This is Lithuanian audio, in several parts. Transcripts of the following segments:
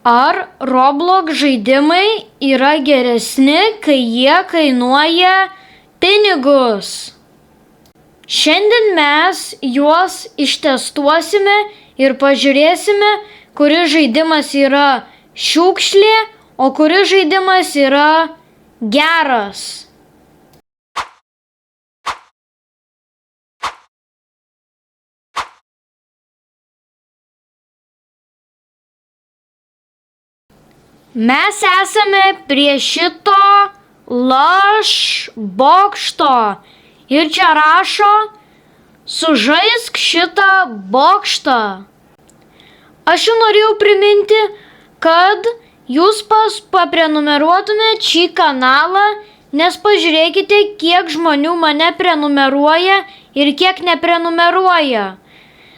Ar Roblox žaidimai yra geresni, kai jie kainuoja pinigus? Šiandien mes juos ištestuosime ir pažiūrėsime, kuris žaidimas yra šiukšlė, o kuris žaidimas yra geras. Mes esame prie šito bokšto ir čia rašo sužaisk šitą bokštą. Aš jau norėjau priminti, kad jūs paprenumeruotumėte šį kanalą, nes pažiūrėkite, kiek žmonių mane prenumeruoja ir kiek neprenumeruoja.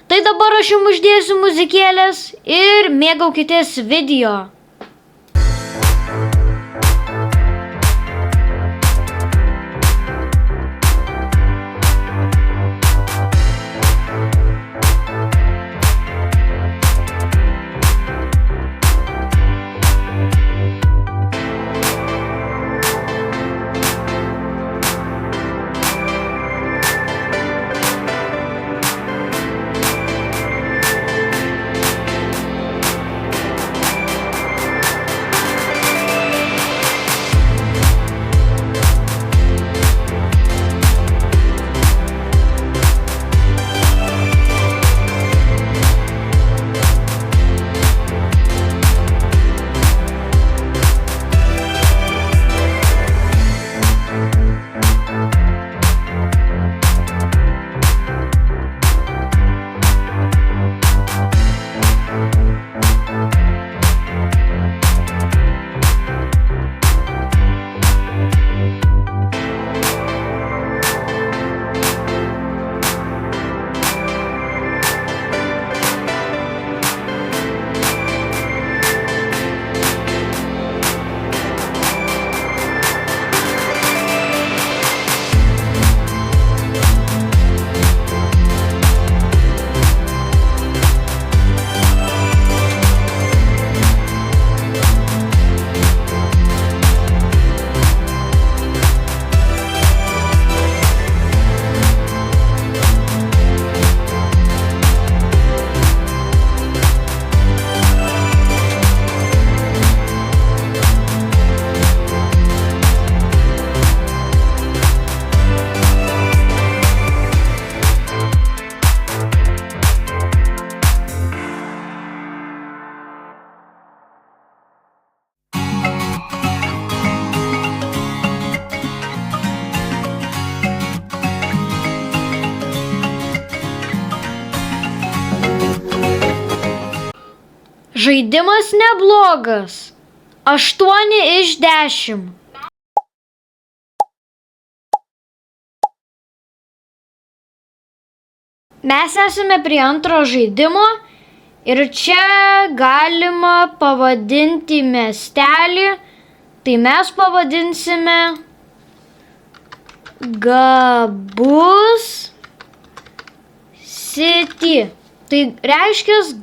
Tai dabar aš jums uždėsiu muzikėlės ir mėgaukitės video. Žaidimas neblogas. 8 iš 10. Mes esame prie antro žaidimo ir čia galima pavadinti miestelį. Tai mes pavadinsime Gabus City. Tai reiškia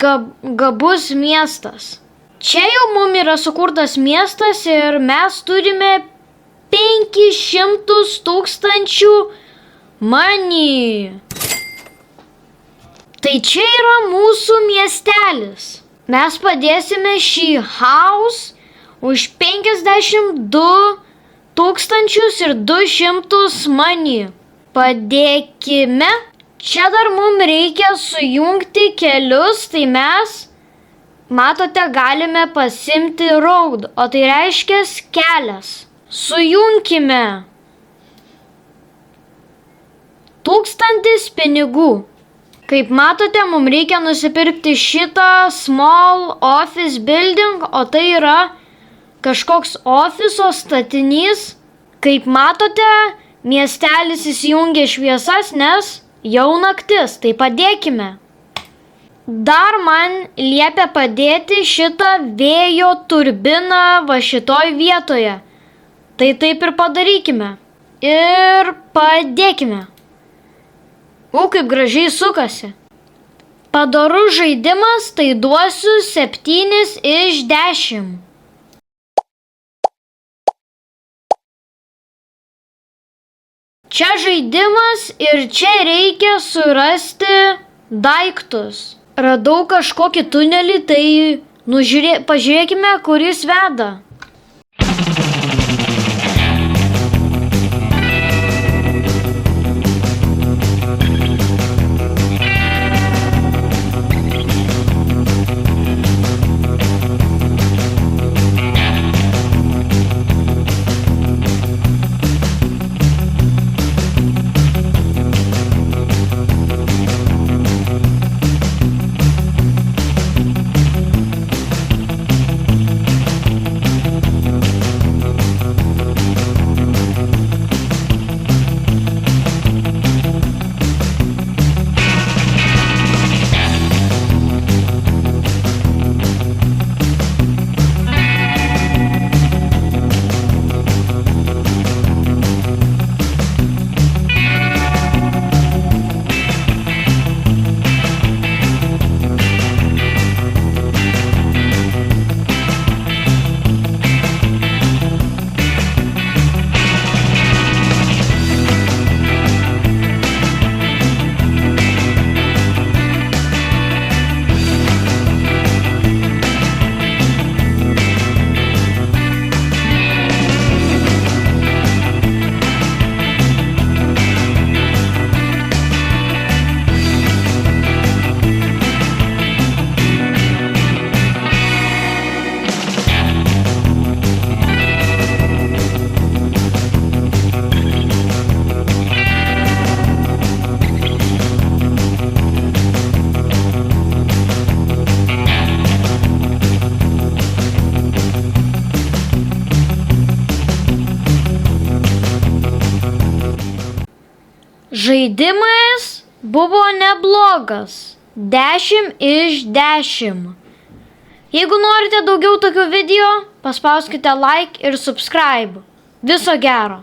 gabus miestas. Čia jau mums yra sukurtas miestas ir mes turime 500,000 money. Tai čia yra mūsų miestelis. Mes padėsime šį house už 52,200 money. Padėkime. Čia dar mums reikia sujungti kelius, tai mes, matote, galime pasimti road, o tai reiškia kelias. Sujungkime. 1000 pinigų. Kaip matote, mums reikia nusipirkti šitą small office building, o tai yra kažkoks ofiso statinys. Kaip matote, miestelis įsijungia šviesas, nes jau naktis, tai padėkime. Dar man liepia padėti šitą vėjo turbiną va šitoj vietoje. Tai taip ir padarykime. Ir padėkime. Kaip gražiai sukasi. Padorus žaidimas, tai duosiu 7 iš 10. Čia žaidimas ir čia reikia surasti daiktus. Radau kažkokį tunelį, tai pažiūrėkime, kur jis veda. Žaidimas buvo neblogas. 10 iš 10. Jeigu norite daugiau tokių video, paspauskite like ir subscribe. Viso gero.